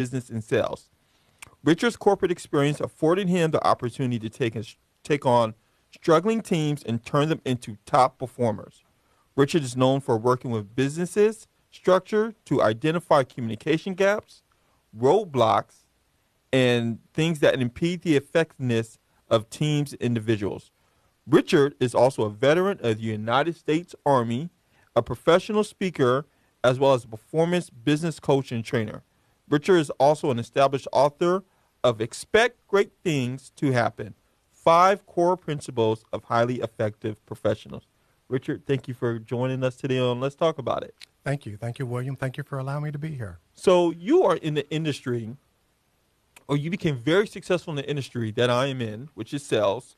business and sales. Richard's corporate experience afforded him the opportunity to take on struggling teams and turn them into top performers. Richard is known for working with businesses structure to identify communication gaps, roadblocks, and things that impede the effectiveness of teams and individuals. Richard is also a veteran of the United States Army, a professional speaker, as well as a performance business coach and trainer. Richard is also an established author of Expect Great Things to Happen, 5 Core Principles of Highly Effective Professionals. Richard, thank you for joining us today on Let's Talk About It. Thank you. Thank you, William. Thank you for allowing me to be here. So you are in the industry, or you became very successful in the industry that I am in, which is sales,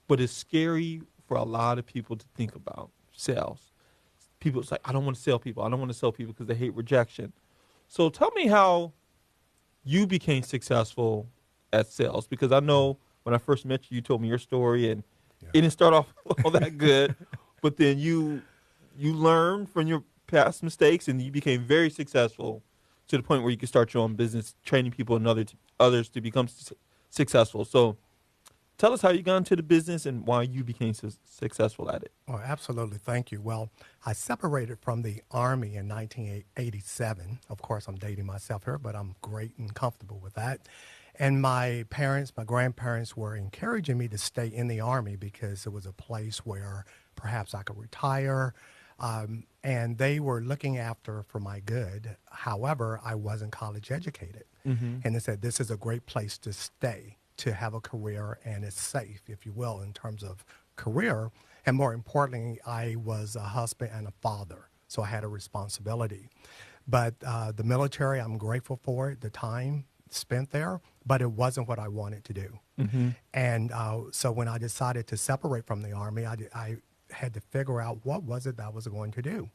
but it's scary for a lot of people to think about sales. People, it's like, I don't want to sell people. I don't want to sell people because they hate rejection. So tell me how you became successful at sales, because I know when I first met you, you told me your story, and it didn't start off all that good, but then you learned from your past mistakes, and you became very successful to the point where you could start your own business, training people and others to become successful. So tell us how you got into the business and why you became successful at it. Oh, absolutely. Thank you. Well, I separated from the Army in 1987. Of course, I'm dating myself here, but I'm great and comfortable with that. And my grandparents were encouraging me to stay in the Army because it was a place where perhaps I could retire. And they were looking after for my good. However, I wasn't college educated. Mm-hmm. And they said, this is a great place to stay, to have a career, and it's safe, if you will, in terms of career. And more importantly, I was a husband and a father, so I had a responsibility. But the military, I'm grateful for it, the time spent there, but it wasn't what I wanted to do. Mm-hmm. And so when I decided to separate from the Army, I had to figure out what was it that I was going to do.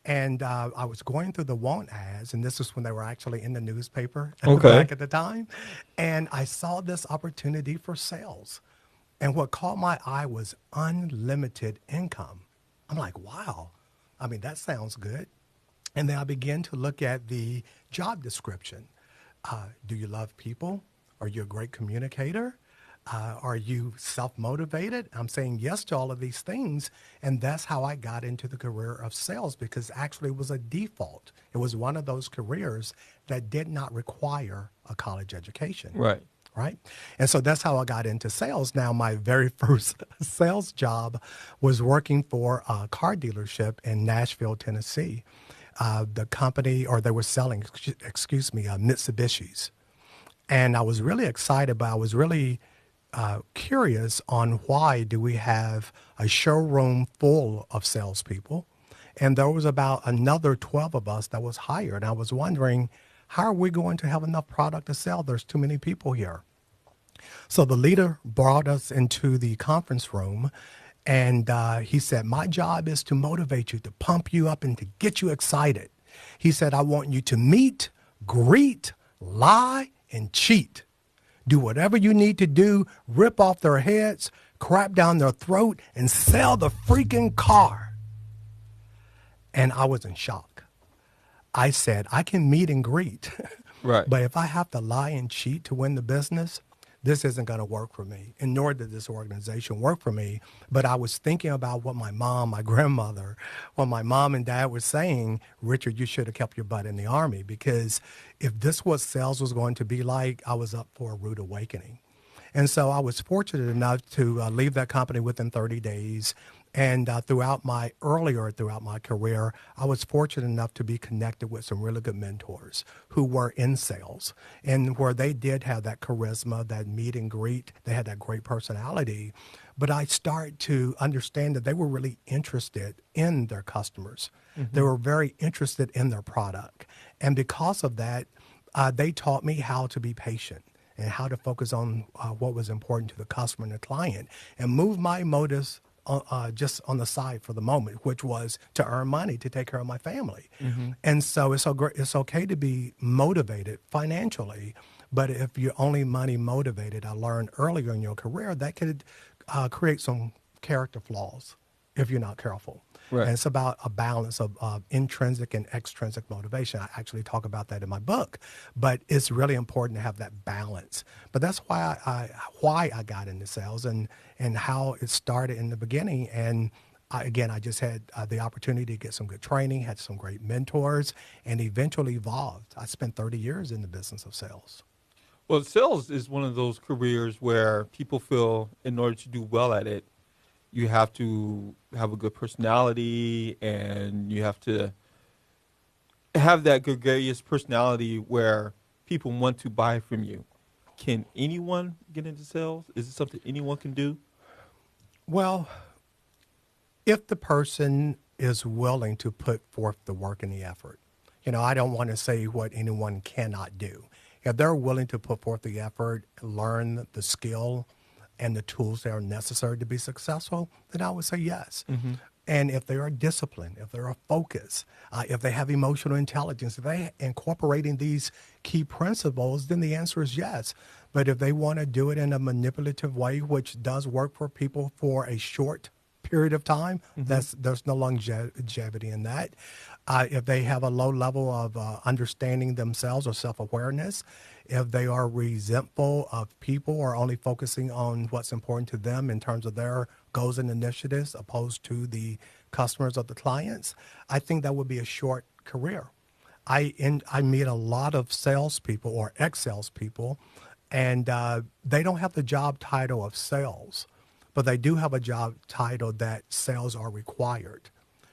And I was going through the want ads, and this was when they were actually in the newspaper back at the time. And I saw this opportunity for sales. And what caught my eye was unlimited income. I'm like, wow, I mean, that sounds good. And then I began to look at the job description. Do you love people? Are you a great communicator? Are you self-motivated? I'm saying yes to all of these things. And that's how I got into the career of sales, because actually it was a default. It was one of those careers that did not require a college education. Right. And so that's how I got into sales. Now, my very first sales job was working for a car dealership in Nashville, Tennessee. The company, or they were selling, Mitsubishis. And I was really excited, but I was really curious on why do we have a showroom full of salespeople, and there was about another 12 of us that was hired. I was wondering, how are we going to have enough product to sell? There's too many people here. So the leader brought us into the conference room, and he said, my job is to motivate you, to pump you up, and to get you excited. He said, I want you to meet, greet, lie, and cheat. Do whatever you need to do, rip off their heads, crap down their throat, and sell the freaking car. And I was in shock. I said, I can meet and greet. Right. But if I have to lie and cheat to win the business, this isn't going to work for me. And nor did this organization work for me. But I was thinking about what my mom, my grandmother, what my mom and dad were saying, Richard, you should have kept your butt in the Army, because if this was sales was going to be like, I was up for a rude awakening. And so I was fortunate enough to leave that company within 30 days. And throughout my career, I was fortunate enough to be connected with some really good mentors who were in sales, and where they did have that charisma, that meet and greet. They had that great personality. But I started to understand that they were really interested in their customers. Mm-hmm. They were very interested in their product. And because of that, they taught me how to be patient and how to focus on what was important to the customer and the client, and move my motives just on the side for the moment, which was to earn money to take care of my family. Mm-hmm. And so it's okay to be motivated financially, but if you're only money motivated, I learned earlier in your career that could create some character flaws if you're not careful. Right. And it's about a balance of intrinsic and extrinsic motivation. I actually talk about that in my book, but it's really important to have that balance. But that's why I got into sales and how it started in the beginning. And I just had the opportunity to get some good training, had some great mentors, and eventually evolved. I spent 30 years in the business of sales. Well, sales is one of those careers where people feel in order to do well at it, you have to have a good personality and you have to have that gregarious personality where people want to buy from you. Can anyone get into sales? Is it something anyone can do? Well, if the person is willing to put forth the work and the effort. I don't want to say what anyone cannot do. If they're willing to put forth the effort, learn the skill and the tools that are necessary to be successful, then I would say yes. Mm-hmm. And if they are disciplined, if they're focused, if they have emotional intelligence, if they incorporating these key principles, then the answer is yes. But if they want to do it in a manipulative way, which does work for people for a short period of time, there's no longevity in that. If they have a low level of understanding themselves or self-awareness, if they are resentful of people or only focusing on what's important to them in terms of their goals and initiatives opposed to the customers or the clients, I think that would be a short career. I meet a lot of salespeople or ex-salespeople, and they don't have the job title of sales, but they do have a job title that sales are required.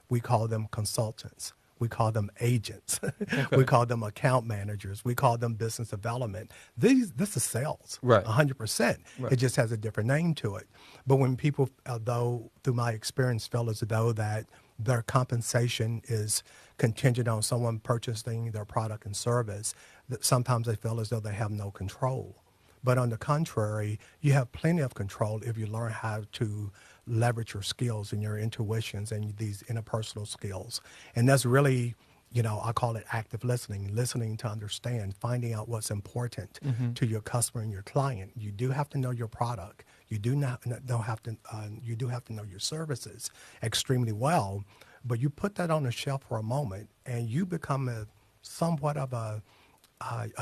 We call them consultants. We call them agents. Okay. We call them account managers. We call them business development. This is sales, Right. 100%. Right. It just has a different name to it. But when people, though, through my experience, feel as though that their compensation is contingent on someone purchasing their product and service, that sometimes they feel as though they have no control. But on the contrary, you have plenty of control if you learn how to leverage your skills and your intuitions and these interpersonal skills. And that's really, I call it active listening to understand, finding out what's important to your customer and your client. You do have to know your product. You do have to know your services extremely well, but you put that on the shelf for a moment and you become somewhat of a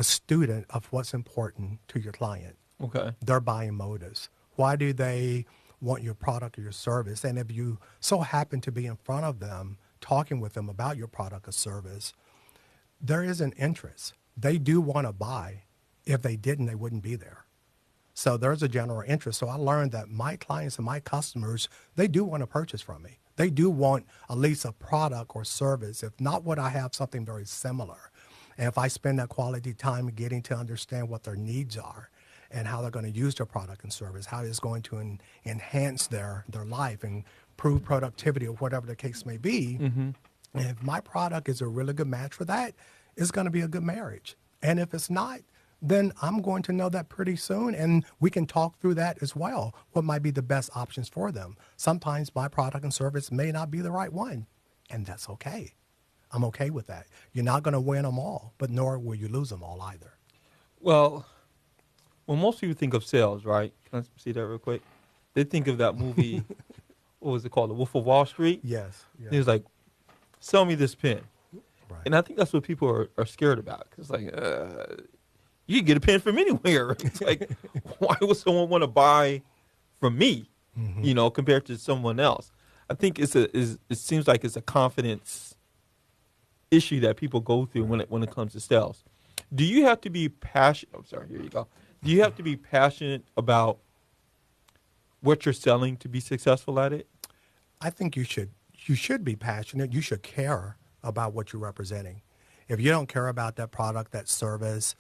student of what's important to your client. Okay. Their buying motives. Why do they want your product or your service? And if you so happen to be in front of them, talking with them about your product or service, there is an interest. They do want to buy. If they didn't, they wouldn't be there. So there's a general interest. So I learned that my clients and my customers, they do want to purchase from me. They do want at least a product or service. If not what I have, something very similar. And if I spend that quality time getting to understand what their needs are and how they're going to use their product and service, how it's going to enhance their life and improve productivity or whatever the case may be, and if my product is a really good match for that, it's going to be a good marriage. And if it's not, then I'm going to know that pretty soon, and we can talk through that as well, what might be the best options for them. Sometimes my product and service may not be the right one, and that's okay. I'm okay with that. You're not going to win them all, but nor will you lose them all either. Well, when most people think of sales, right? Can I see that real quick? They think of that movie, what was it called? The Wolf of Wall Street? Yes. He was like, sell me this pen. Right. And I think that's what people are scared about. Because, like, you can get a pen from anywhere. It's like, why would someone want to buy from me, compared to someone else? I think it seems like it's a confidence issue that people go through when it comes to sales. Do you have to be passionate? I'm sorry, here you go. Do you have to be passionate about what you're selling to be successful at it? I think you should be passionate. You should care about what you're representing. If you don't care about that product, that service,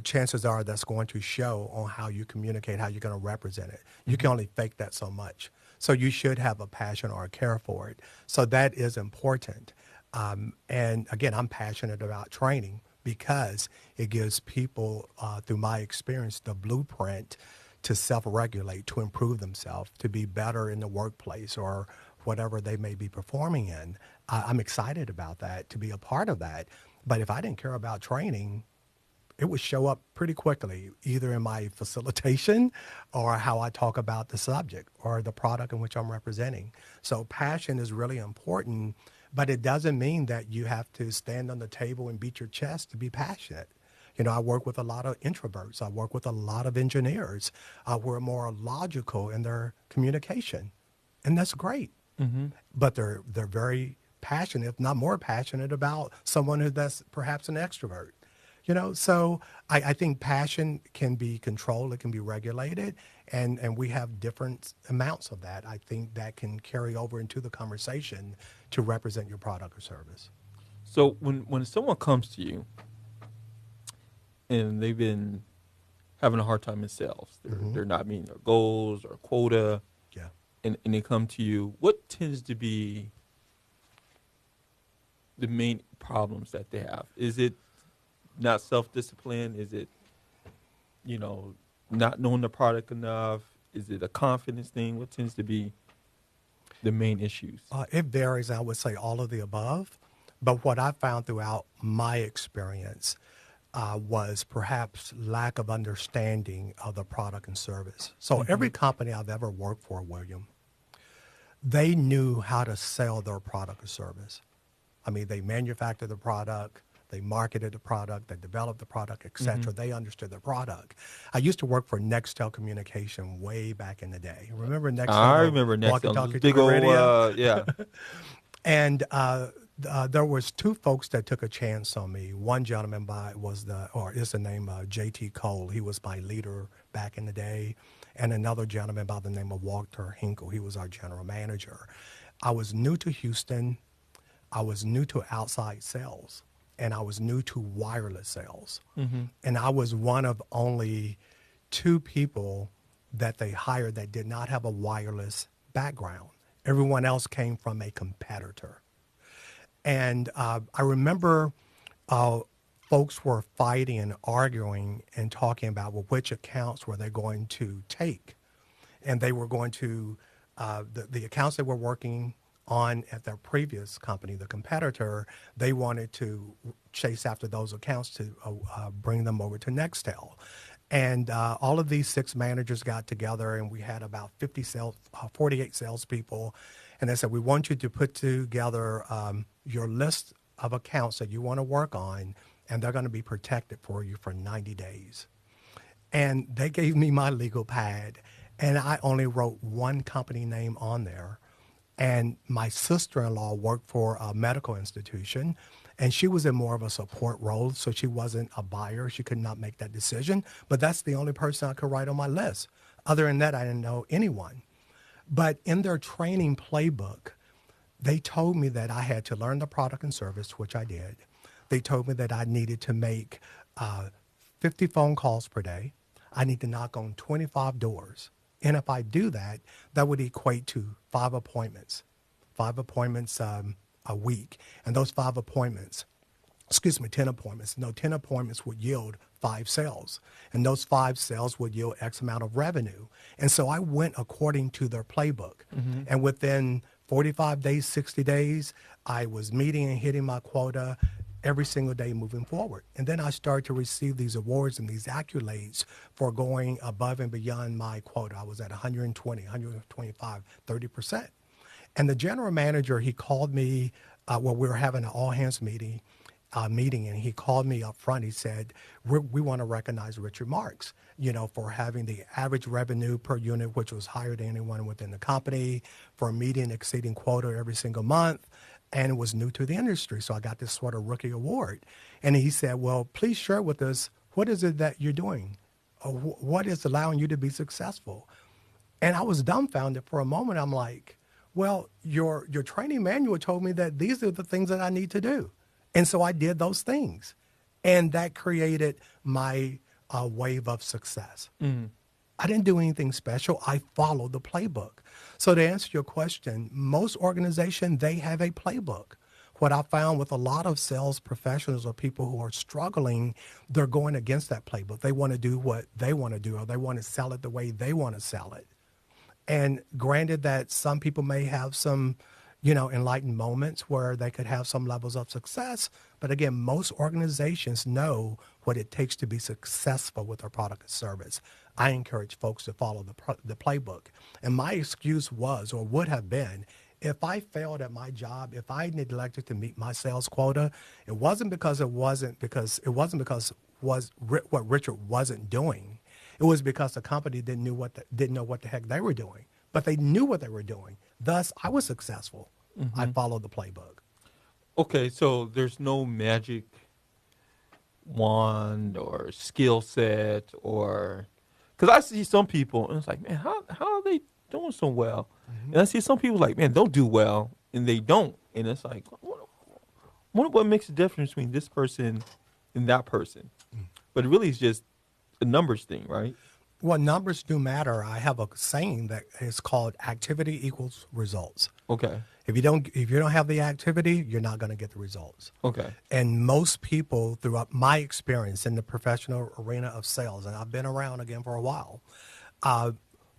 chances are that's going to show on how you communicate, how you're going to represent it. You can only fake that so much. So you should have a passion or a care for it. So that is important. And again, I'm passionate about training because it gives people, through my experience, the blueprint to self-regulate, to improve themselves, to be better in the workplace or whatever they may be performing in. I'm excited about that, to be a part of that. But if I didn't care about training, it would show up pretty quickly, either in my facilitation or how I talk about the subject or the product in which I'm representing. So passion is really important, but it doesn't mean that you have to stand on the table and beat your chest to be passionate. You know, I work with a lot of introverts. I work with a lot of engineers who are more logical in their communication, and that's great. But they're very passionate, if not more passionate, about someone that's perhaps an extrovert. You know, so I think passion can be controlled, it can be regulated, and we have different amounts of that. I think that can carry over into the conversation to represent your product or service. So when someone comes to you and they've been having a hard time in sales, they're not meeting their goals or quota, Yeah. and they come to you, what tends to be the main problems that they have? Is it not self-discipline? Is it, not knowing the product enough? Is it a confidence thing? What tends to be the main issues? It varies. I would say all of the above. But what I found throughout my experience was perhaps lack of understanding of the product and service. So every company I've ever worked for, William, they knew how to sell their product or service. I mean, they manufactured the product, they marketed the product, they developed the product, et cetera. They understood the product. I used to work for Nextel Communication way back in the day. Remember Nextel? I remember Nextel, Walkie-talkie big to the old, radio? yeah. And there was two folks that took a chance on me. One gentleman is the name J.T. Cole. He was my leader back in the day. And another gentleman by the name of Walter Hinkle. He was our general manager. I was new to Houston. I was new to outside sales. And I was new to wireless sales. And I was one of only two people that they hired that did not have a wireless background. Everyone else came from a competitor. And I remember folks were fighting and arguing and talking about, well, which accounts were they going to take? And they were going to, the accounts they were working on at their previous company, the competitor, they wanted to chase after those accounts to bring them over to Nextel. And all of these 6 managers got together, and we had about 48 salespeople. And they said, we want you to put together your list of accounts that you want to work on, and they're going to be protected for you for 90 days. And they gave me my legal pad, and I only wrote one company name on there. And my sister-in-law worked for a medical institution, and she was in more of a support role, so she wasn't a buyer. She could not make that decision. But that's the only person I could write on my list. Other than that, I didn't know anyone. But in their training playbook, they told me that I had to learn the product and service, which I did. They told me that I needed to make 50 phone calls per day. I need to knock on 25 doors. And if I do that, that would equate to 5 appointments a week. And those 10 appointments. 10 appointments would yield 5 sales. And those 5 sales would yield X amount of revenue. And so I went according to their playbook. And within 45 days, 60 days, I was meeting and hitting my quota every single day moving forward. And then I started to receive these awards and these accolades for going above and beyond my quota. I was at 120, 125, 30%. And the general manager, he called me, we were having an all-hands meeting, and he called me up front. He said, we want to recognize Richard Marks, for having the average revenue per unit, which was higher than anyone within the company, for meeting exceeding quota every single month, and was new to the industry. So I got this sort of rookie award. And he said, well, please share with us, what is it that you're doing? What is allowing you to be successful? And I was dumbfounded for a moment. I'm like, well, your training manual told me that these are the things that I need to do. And so I did those things. And that created my wave of success. I didn't do anything special. I followed the playbook. So to answer your question, most organizations, they have a playbook. What I found with a lot of sales professionals or people who are struggling, they're going against that playbook. They want to do what they want to do, or they want to sell it the way they want to sell it. And granted that some people may have some, enlightened moments where they could have some levels of success. But again, most organizations know what it takes to be successful with their product and service. I encourage folks to follow the playbook. And my excuse was, or would have been, if I failed at my job, if I neglected to meet my sales quota, it wasn't because was what Richard wasn't doing. It was because the company didn't know what the heck they were doing, but they knew what they were doing. Thus, I was successful. I followed the playbook. Okay, so there's no magic wand or skill set, or because I see some people and it's like, man, how are they doing so well? And I see some people like, man, they'll do well and they don't, and it's like, what makes the difference between this person and that person? But it really is just a numbers thing, right? Well, numbers do matter. I have a saying that is called activity equals results. Okay. If you don't have the activity, you're not going to get the results. Okay. And most people, throughout my experience in the professional arena of sales, and I've been around again for a while,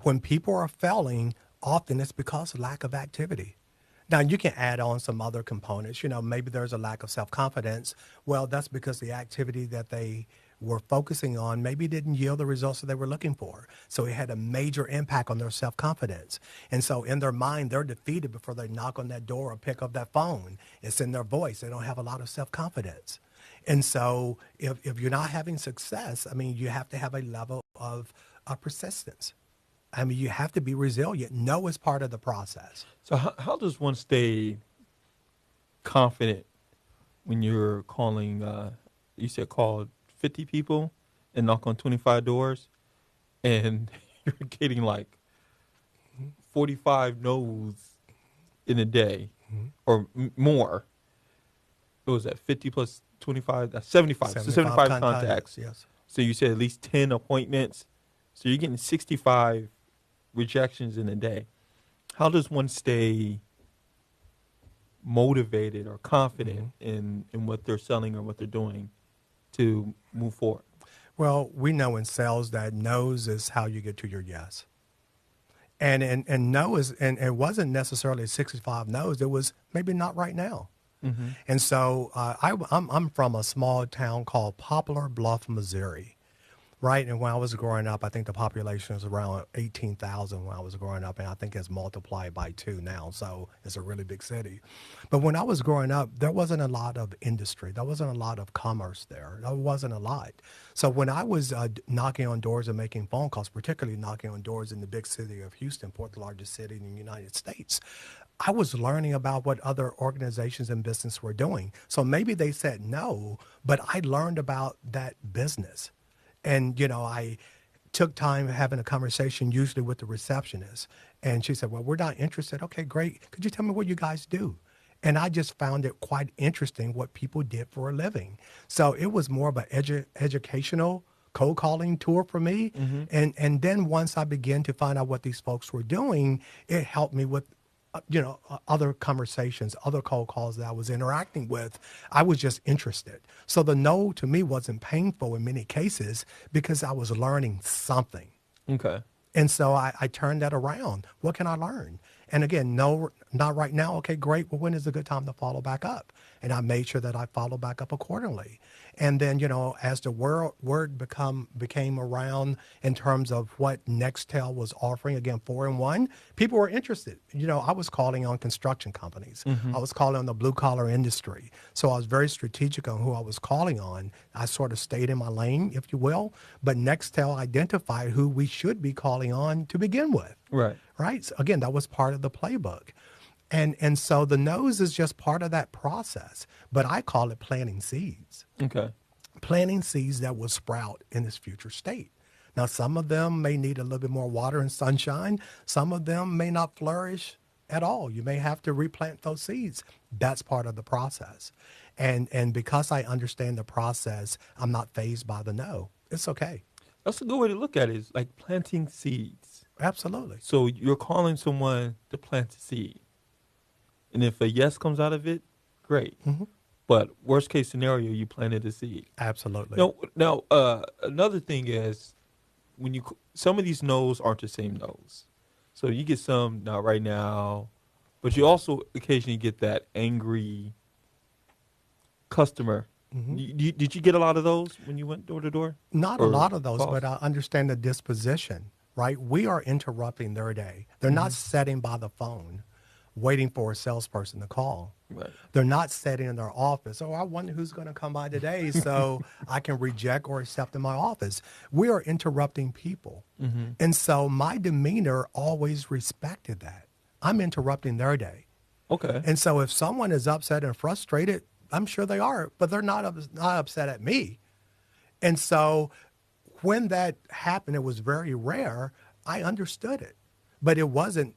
when people are failing, often it's because of lack of activity. Now, you can add on some other components. Maybe there's a lack of self-confidence. Well, that's because the activity that they were focusing on maybe didn't yield the results that they were looking for. So it had a major impact on their self-confidence. And so in their mind, they're defeated before they knock on that door or pick up that phone. It's in their voice. They don't have a lot of self-confidence. And so if you're not having success, you have to have a level of persistence. You have to be resilient. No is part of the process. So how does one stay confident when you're calling, you said call 50 people and knock on 25 doors, and you're getting like 45 no's in a day or more? What was that, 50 plus 25? That's 75. So 75 contacts. Yes. So you said at least 10 appointments. So you're getting 65 rejections in a day. How does one stay motivated or confident in what they're selling or what they're doing to move forward? Well, we know in sales that no's is how you get to your yes. And no is, and it wasn't necessarily 65 no's. It was maybe not right now. And so I'm from a small town called Poplar Bluff, Missouri. Right. And when I was growing up, I think the population was around 18,000 when I was growing up. And I think it's multiplied by 2 now. So it's a really big city. But when I was growing up, there wasn't a lot of industry. There wasn't a lot of commerce there. There wasn't a lot. So when I was knocking on doors and making phone calls, particularly knocking on doors in the big city of Houston, fourth largest city in the United States, I was learning about what other organizations and business were doing. So maybe they said no, but I learned about that business. And, I took time having a conversation usually with the receptionist. And she said, well, we're not interested. Okay, great. Could you tell me what you guys do? And I just found it quite interesting what people did for a living. So it was more of an educational cold calling tour for me. And then once I began to find out what these folks were doing, it helped me with other conversations, other cold calls that I was interacting with. I was just interested. So the no to me wasn't painful in many cases because I was learning something. Okay. And so I turned that around. What can I learn? And again, no, not right now. Okay, great. Well, when is a good time to follow back up? And I made sure that I followed back up accordingly. And then, as the word became around in terms of what Nextel was offering, again, 4-in-1, people were interested. I was calling on construction companies. I was calling on the blue collar industry. So I was very strategic on who I was calling on. I sort of stayed in my lane, if you will. But Nextel identified who we should be calling on to begin with. Right. Right. So again, that was part of the playbook. And so the nose is just part of that process, but I call it planting seeds. Okay. Planting seeds that will sprout in its future state. Now, some of them may need a little bit more water and sunshine. Some of them may not flourish at all. You may have to replant those seeds. That's part of the process. And because I understand the process, I'm not fazed by the no. It's okay. That's a good way to look at it, is like planting seeds. Absolutely. So you're calling someone to plant a seed. And if a yes comes out of it, great. But worst case scenario, you planted a seed. Absolutely. Now, another thing is some of these no's aren't the same no's. So you get some, not right now, but you also occasionally get that angry customer. Did you get a lot of those when you went door to door? Not a Or lot of those, calls? but I understand the disposition, right? We are interrupting their day. They're not sitting by the phone waiting for a salesperson to call. Right. They're not sitting in their office. Oh, I wonder who's going to come by today so I can reject or accept in my office. We are interrupting people. And so my demeanor always respected that. I'm interrupting their day. Okay. And so if someone is upset and frustrated, I'm sure they are, but they're not upset at me. And so when that happened, it was very rare. I understood it, but it wasn't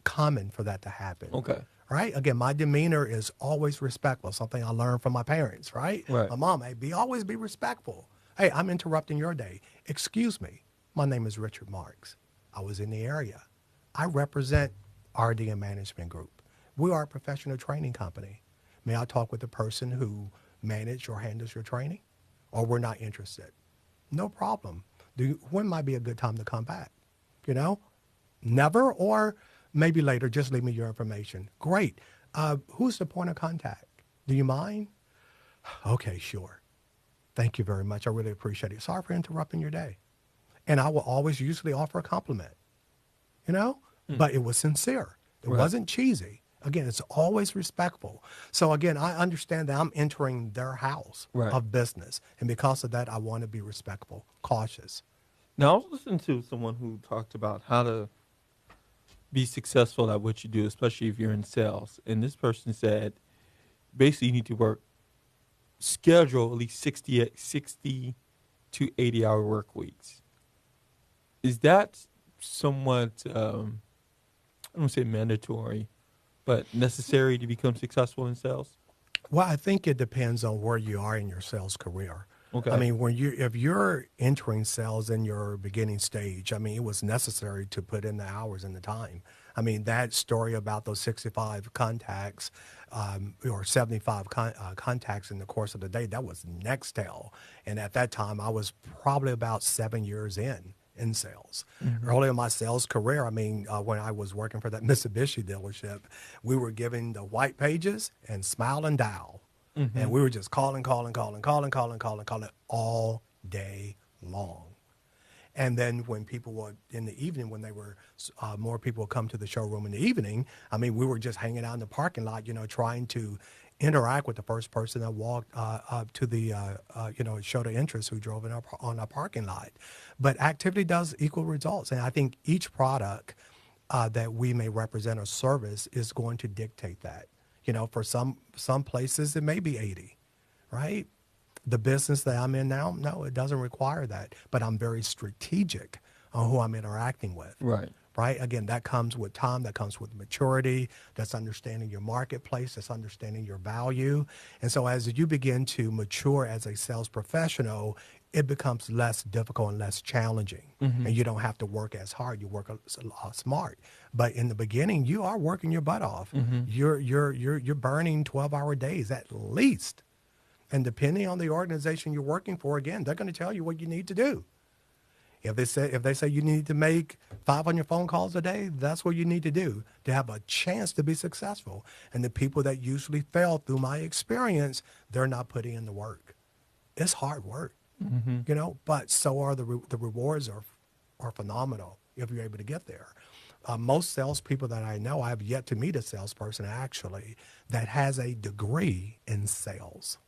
common for that to happen. Okay. Right? Again, my demeanor is always respectful, something I learned from my parents, right? Right. My mom, hey, always be respectful. Hey, I'm interrupting your day. Excuse me. My name is Richard Marks. I was in the area. I represent RDM Management Group. We are a professional training company. May I talk with the person who manages or handles your training? Or we're not interested. No problem. When might be a good time to come back? You know, never, or maybe later, just leave me your information. Great. Who's the point of contact? Do you mind? Okay, sure. Thank you very much. I really appreciate it. Sorry for interrupting your day. And I will always usually offer a compliment, you know, but it was sincere. It Right. wasn't cheesy. Again, it's always respectful. So again, I understand that I'm entering their house Right. of business. And because of that, I want to be respectful, cautious. Now, I was listening to someone who talked about how to be successful at what you do, especially if you're in sales. And this person said, basically, you need to work, schedule at least 60 to 80-hour work weeks. Is that somewhat, I don't want to say mandatory, but necessary to become successful in sales? Well, I think it depends on where you are in your sales career. Okay. I mean, if you're entering sales in your beginning stage, I mean, it was necessary to put in the hours and the time. I mean, that story about those 65 contacts or 75 contacts in the course of the day, that was Nextel. And at that time, I was probably about 7 years in sales. Early in my sales career, I mean, when I was working for that Mitsubishi dealership, we were given the white pages and smile and dial. And we were just calling all day long. And then when people would, in the evening, when they were, more people would come to the showroom in the evening, I mean, we were just hanging out in the parking lot, you know, trying to interact with the first person that walked up to the, you know, showed an interest who drove in on our parking lot. But activity does equal results. And I think each product that we may represent or service is going to dictate that. You know, for some places, it may be 80, right? The business that I'm in now, no, it doesn't require that. But I'm very strategic on who I'm interacting with. Right. Right? Again, that comes with time, that comes with maturity, that's understanding your marketplace, that's understanding your value. And so as you begin to mature as a sales professional, it becomes less difficult and less challenging. And you don't have to work as hard, you work a lot smart. But in the beginning, you are working your butt off. You're burning 12-hour days at least. And depending on the organization you're working for, again, they're going to tell you what you need to do. If they say you need to make 500 phone calls a day, that's what you need to do to have a chance to be successful. And the people that usually fail, through my experience, they're not putting in the work. It's hard work, you know, but so are the rewards are phenomenal if you're able to get there. Most salespeople that I know, I have yet to meet a salesperson actually that has a degree in sales.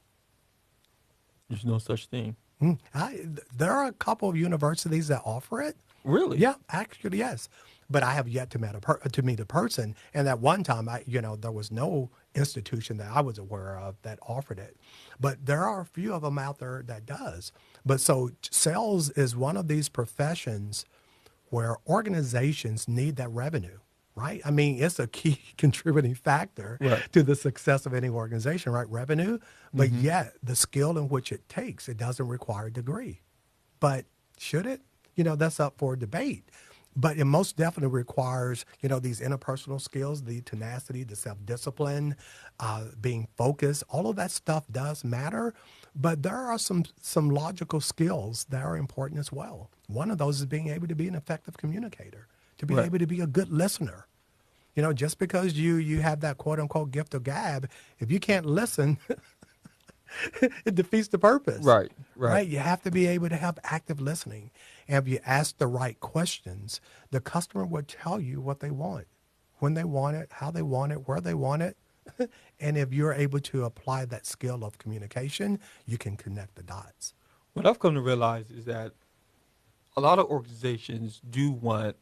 There's no such thing. There are a couple of universities that offer it. Really? Yeah, actually, yes. But I have yet to meet a person. And at one time, there was no institution that I was aware of that offered it. But there are a few of them out there that does. But so sales is one of these professions where organizations need that revenue, right? I mean, it's a key contributing factor Right. to the success of any organization, right? Revenue. But yet the skill in which it takes, it doesn't require a degree. But should it? You know, that's up for debate. But it most definitely requires, you know, these interpersonal skills, the tenacity, the self-discipline, being focused. All of that stuff does matter. But there are some logical skills that are important as well. One of those is being able to be an effective communicator, to be Right. able to be a good listener. Just because you have that quote unquote gift of gab, if you can't listen, it defeats the purpose. Right, right. Right? You have to be able to have active listening. And if you ask the right questions, the customer will tell you what they want, when they want it, how they want it, where they want it. And if you're able to apply that skill of communication, you can connect the dots. What I've come to realize is that a lot of organizations do want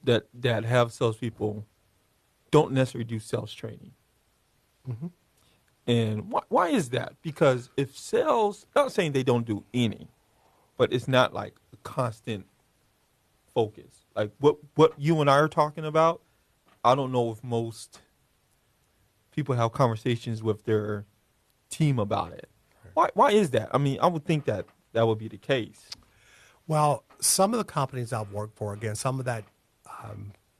that have salespeople don't necessarily do sales training. Mm-hmm. And why is that? Because if sales, not saying they don't do any, but it's not like a constant focus. Like what you and I are talking about, I don't know if most people have conversations with their team about it. Why is that? I mean, I would think that would be the case. Well, some of the companies I've worked for, again, some of that, I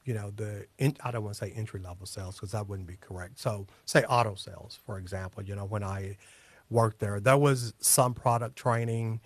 don't want to say entry-level sales because that wouldn't be correct. So say auto sales, for example, when I worked there was some product training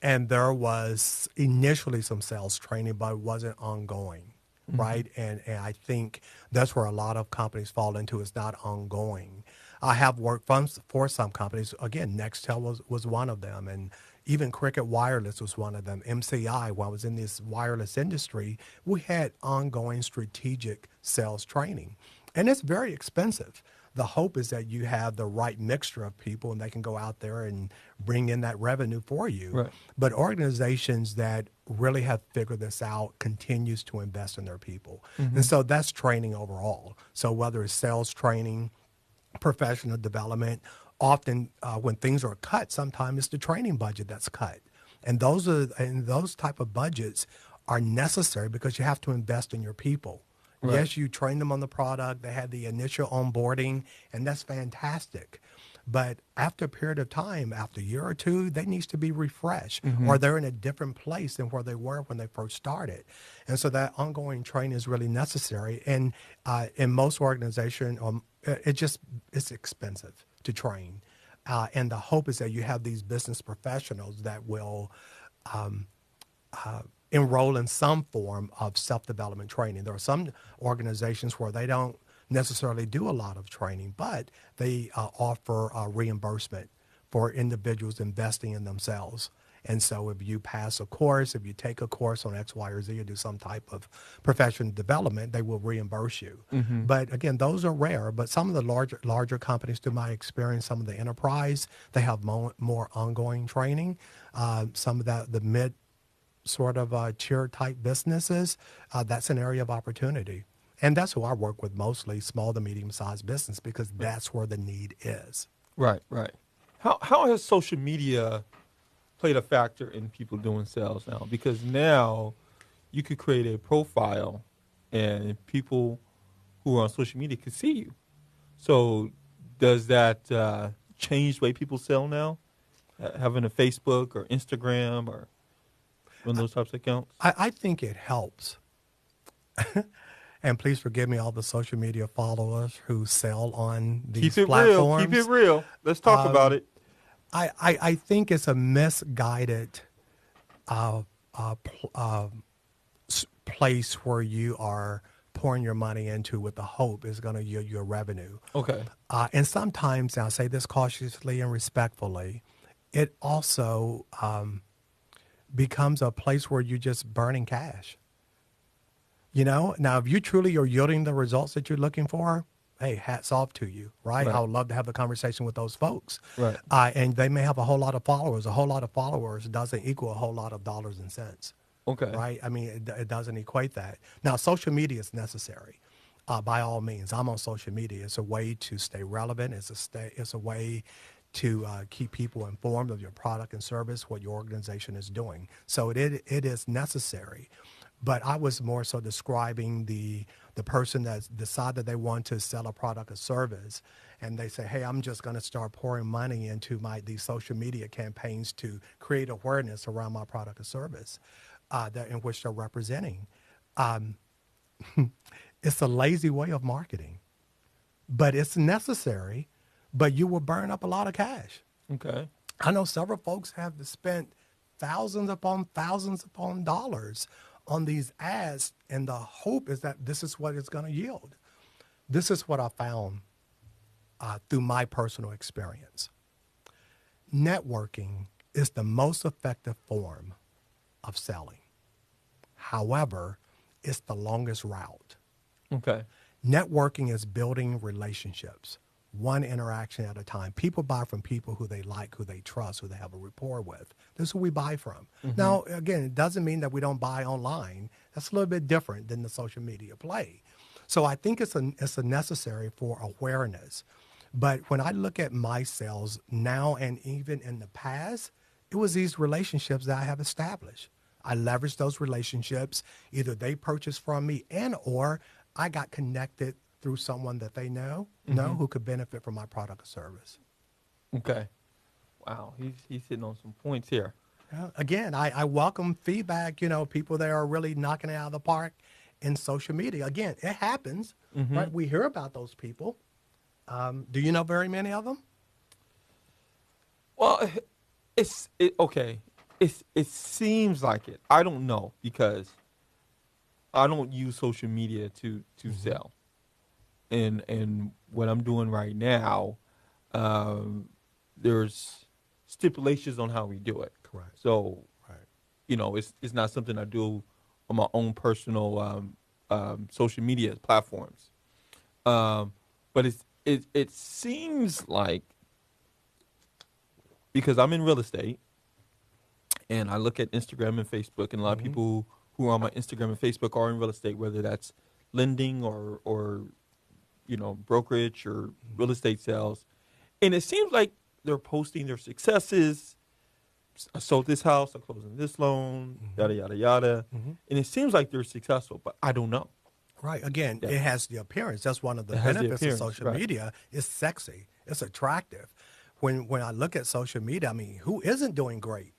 and there was initially some sales training, but it wasn't ongoing, right? And I think that's where a lot of companies fall into. It's not ongoing. I have worked for some companies. Again, Nextel was one of them, and even Cricket Wireless was one of them. MCI, while I was in this wireless industry, we had ongoing strategic sales training, and it's very expensive. The hope is that you have the right mixture of people and they can go out there and bring in that revenue for you. Right. But organizations that really have figured this out continues to invest in their people. And so that's training overall. So whether it's sales training, professional development, often when things are cut, sometimes it's the training budget that's cut. And those type of budgets are necessary because you have to invest in your people. Right. Yes, you train them on the product. They had the initial onboarding, and that's fantastic. But after a period of time, after a year or two, they need to be refreshed, or they're in a different place than where they were when they first started. And so that ongoing training is really necessary. And in most organizations, it's expensive to train. And the hope is that you have these business professionals that will enroll in some form of self-development training. There are some organizations where they don't necessarily do a lot of training, but they offer reimbursement for individuals investing in themselves. And so if you pass a course, if you take a course on X, Y, or Z, or do some type of professional development, they will reimburse you. But again, those are rare. But some of the larger companies, to my experience, some of the enterprise, they have more ongoing training. Some of the mid sort of tier type businesses, that's an area of opportunity. And that's who I work with mostly, small to medium-sized business, because that's where the need is. Right, right. How has social media played a factor in people doing sales now? Because now you could create a profile and people who are on social media can see you. So does that change the way people sell now? Having a Facebook or Instagram or one of those types of accounts? I think it helps. And please forgive me, all the social media followers who sell on these platforms. Keep it real. Let's talk about it. I think it's a misguided place where you are pouring your money into with the hope is going to yield you a revenue. Okay. And sometimes, and I'll say this cautiously and respectfully, it also becomes a place where you're just burning cash. Now, if you truly are yielding the results that you're looking for, hey, hats off to you, right? I would love to have a conversation with those folks. Right. And they may have a whole lot of followers. A whole lot of followers doesn't equal a whole lot of dollars and cents. Okay. Right? I mean, it doesn't equate that. Now, social media is necessary. By all means, I'm on social media. It's a way to stay relevant. It's a way to keep people informed of your product and service, what your organization is doing. So it is necessary. But I was more so describing the person that decided they want to sell a product or service, and they say, hey, I'm just going to start pouring money into these social media campaigns to create awareness around my product or service in which they're representing. It's a lazy way of marketing, but it's necessary, but you will burn up a lot of cash. Okay. I know several folks have spent thousands upon dollars on these ads, and the hope is that this is what it's going to yield. This is what I found through my personal experience. Networking is the most effective form of selling. However, it's the longest route. Okay. Networking is building relationships, one interaction at a time. People buy from people who they like, who they trust, who they have a rapport with. This is who we buy from. Now, again, it doesn't mean that we don't buy online. That's a little bit different than the social media play. So I think it's a necessary for awareness. But when I look at my sales now and even in the past, it was these relationships that I have established. I leveraged those relationships. Either they purchased from me and or I got connected through someone that they know who could benefit from my product or service. Okay. Wow. He's hitting on some points here. Again, I welcome feedback, people that are really knocking it out of the park in social media. Again, it happens, right? We hear about those people. Do you know very many of them? Well, okay. It seems like it. I don't know because I don't use social media to sell. And what I'm doing right now, there's stipulations on how we do it. Correct. So, Right. it's not something I do on my own personal social media platforms. But it seems like, because I'm in real estate and I look at Instagram and Facebook, and a lot of people who are on my Instagram and Facebook are in real estate, whether that's lending or brokerage or real estate sales. And it seems like they're posting their successes. I sold this house, I closed on this loan, yada, yada, yada. And it seems like they're successful, but I don't know. Right. Again, Yeah. it has the appearance. That's one of the It has the benefits of appearance, social right. media. It's sexy. It's attractive. When I look at social media, I mean, who isn't doing great?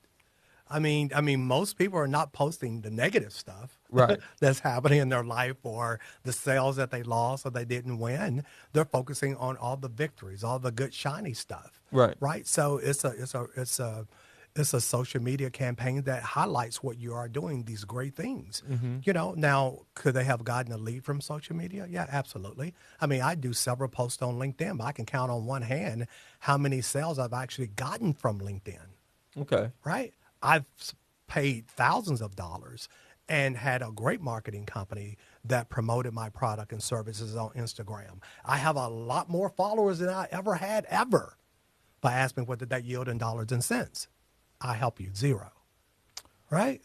I mean, most people are not posting the negative stuff Right. that's happening in their life or the sales that they lost or they didn't win. They're focusing on all the victories, all the good shiny stuff. Right. Right. So it's a social media campaign that highlights what you are doing, these great things. Now, could they have gotten a lead from social media? Yeah, absolutely. I mean, I do several posts on LinkedIn, but I can count on one hand how many sales I've actually gotten from LinkedIn. Okay. Right? I've paid thousands of dollars and had a great marketing company that promoted my product and services on Instagram. I have a lot more followers than I ever had ever. But ask me, what did that yield in dollars and cents? I help you, zero. Right?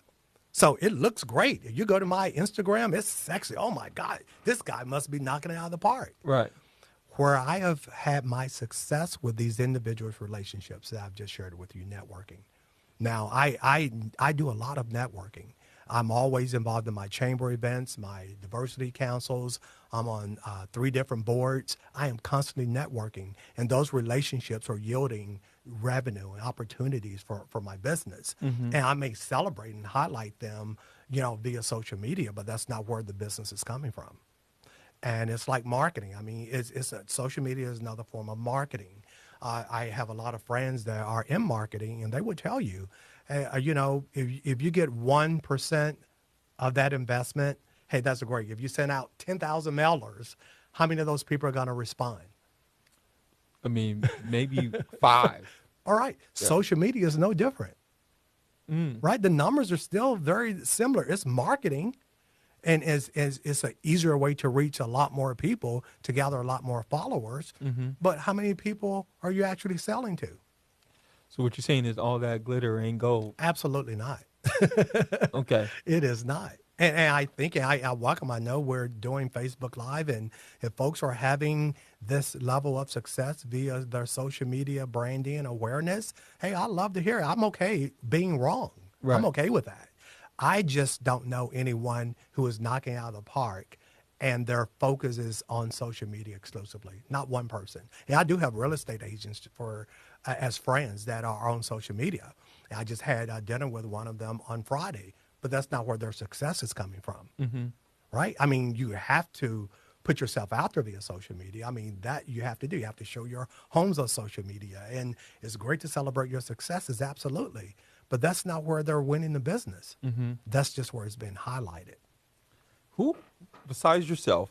So it looks great. If you go to my Instagram, it's sexy. Oh my God, this guy must be knocking it out of the park. Right. Where I have had my success with these individuals' relationships that I've just shared with you, networking. Now, I do a lot of networking. I'm always involved in my chamber events, my diversity councils. I'm on 3 different boards. I am constantly networking, and those relationships are yielding revenue and opportunities for my business. And I may celebrate and highlight them, via social media, but that's not where the business is coming from. And it's like marketing. I mean, social media is another form of marketing. I have a lot of friends that are in marketing, and they would tell you, if you get 1% of that investment, hey, that's great. If you send out 10,000 mailers, how many of those people are going to respond? I mean, maybe 5. All right. Yeah. Social media is no different, right? The numbers are still very similar. It's marketing. And it's an easier way to reach a lot more people, to gather a lot more followers. But how many people are you actually selling to? So what you're saying is all that glitter ain't gold. Absolutely not. Okay. It is not. And I think I welcome. I know we're doing Facebook Live, and if folks are having this level of success via their social media branding and awareness, hey, I love to hear it. I'm okay being wrong. Right. I'm okay with that. I just don't know anyone who is knocking out of the park and their focus is on social media exclusively. Not one person. And I do have real estate agents as friends that are on social media. And I just had dinner with one of them on Friday, but that's not where their success is coming from, right? I mean, you have to put yourself out there via social media. I mean, that you have to do. You have to show your homes on social media. And it's great to celebrate your successes, absolutely. but that's not where they're winning the business. Mm-hmm. That's just where it's been highlighted. Who, besides yourself,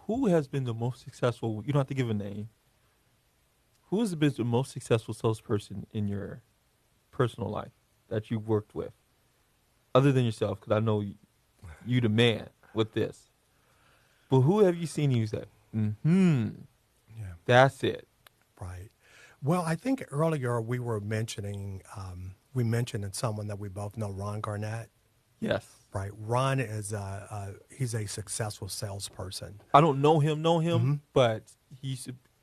who has been the most successful? You don't have to give a name. Who has been the most successful salesperson in your personal life that you've worked with, other than yourself? Because I know you the man with this. But who have you seen use that? Yeah. That's it. Right. Well, I think earlier we were mentioning, we mentioned someone that we both know, Ron Garnett. Yes. Right. Ron is he's a successful salesperson. I don't know him, Mm-hmm. but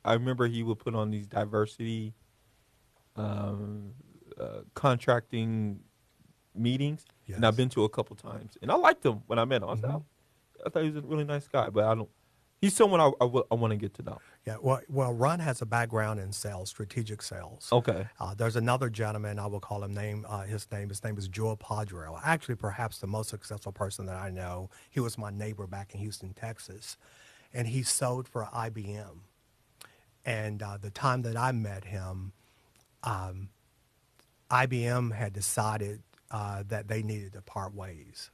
I remember he would put on these diversity contracting meetings, and I've Yes. been to a couple times, and I liked him when I met him. I thought he was a really nice guy, but I don't. He's someone I want to get to know. Yeah. Well, Ron has a background in sales, strategic sales. Okay. There's another gentleman, I will call him his name is Joel Padrell. Actually, perhaps the most successful person that I know. He was my neighbor back in Houston, Texas, and he sold for IBM. And the time that I met him, IBM had decided that they needed to part ways.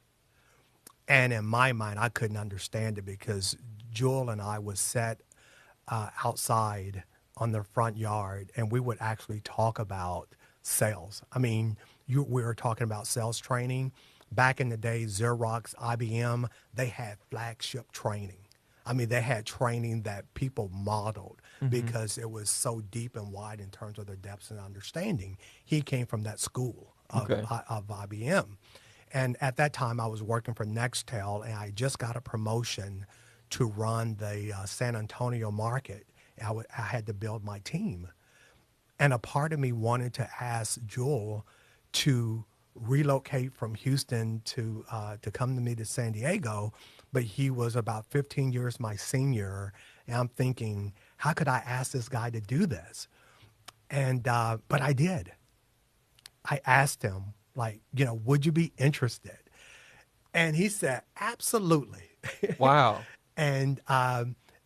And in my mind, I couldn't understand it because Joel and I would sit outside on the front yard, and we would actually talk about sales. I mean, we were talking about sales training. Back in the day, Xerox, IBM, they had flagship training. I mean, they had training that people modeled because it was so deep and wide in terms of their depths and understanding. He came from that school of IBM. And at that time, I was working for Nextel, and I just got a promotion to run the San Antonio market. I had to build my team. And a part of me wanted to ask Joel to relocate from Houston to come to me to San Diego, but he was about 15 years my senior. And I'm thinking, how could I ask this guy to do this? And but I did. I asked him, like, would you be interested? And he said, absolutely. Wow. And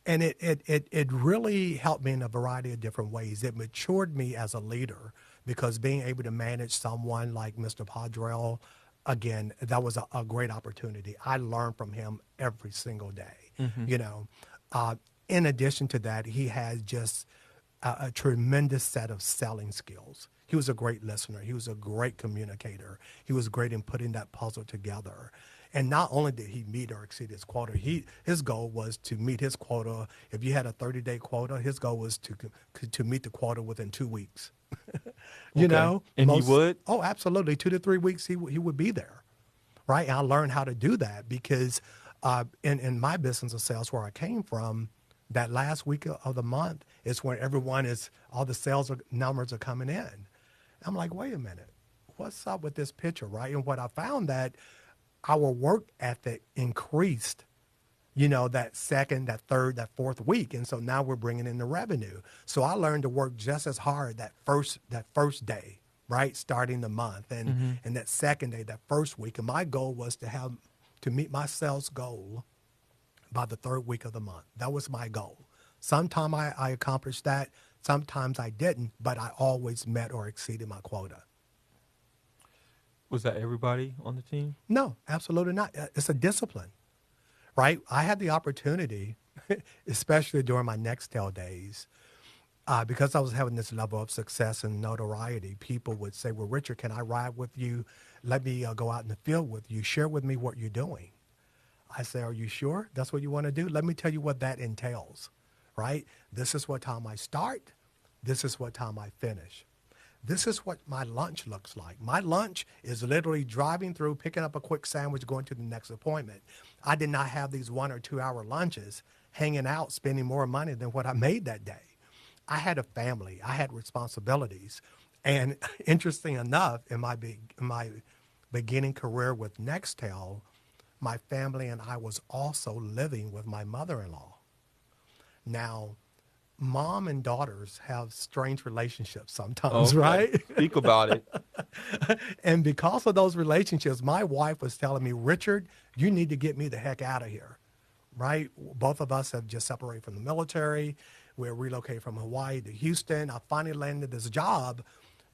it really helped me in a variety of different ways. It matured me as a leader because being able to manage someone like Mr. Padrell, again, that was a great opportunity. I learned from him every single day. In addition to that, he has just a tremendous set of selling skills. He was a great listener. He was a great communicator. He was great in putting that puzzle together. And not only did he meet or exceed his quota, his goal was to meet his quota. If you had a 30-day quota, his goal was to meet the quota within 2 weeks. And he would? Oh, absolutely. 2 to 3 weeks, he would be there, right? And I learned how to do that because in my business of sales where I came from, that last week of the month is when all the sales numbers are coming in. I'm like, wait a minute, what's up with this picture, right? And what I found that our work ethic increased, that second, that third, that fourth week. And so now we're bringing in the revenue. So I learned to work just as hard that first day, right? Starting the month and that second day, that first week. And my goal was to meet my sales goal by the third week of the month. That was my goal. Sometime I accomplished that. Sometimes I didn't, but I always met or exceeded my quota. Was that everybody on the team? No, absolutely not. It's a discipline, right? I had the opportunity, especially during my Nextel days, because I was having this level of success and notoriety. People would say, well, Richard, can I ride with you? Let me go out in the field with you. Share with me what you're doing. I say, are you sure that's what you want to do? Let me tell you what that entails, right? This is what time I start. This is what time I finish. This is what my lunch looks like. My lunch is literally driving through, picking up a quick sandwich, going to the next appointment. I did not have these 1 or 2 hour lunches, hanging out, spending more money than what I made that day. I had a family. I had responsibilities. And interesting enough, in my beginning career with Nextel, my family and I was also living with my mother-in-law. Now, mom and daughters have strange relationships sometimes, right? Speak about it. And because of those relationships, my wife was telling me, Richard, you need to get me the heck out of here, right? Both of us have just separated from the military. We relocated from Hawaii to Houston. I finally landed this job,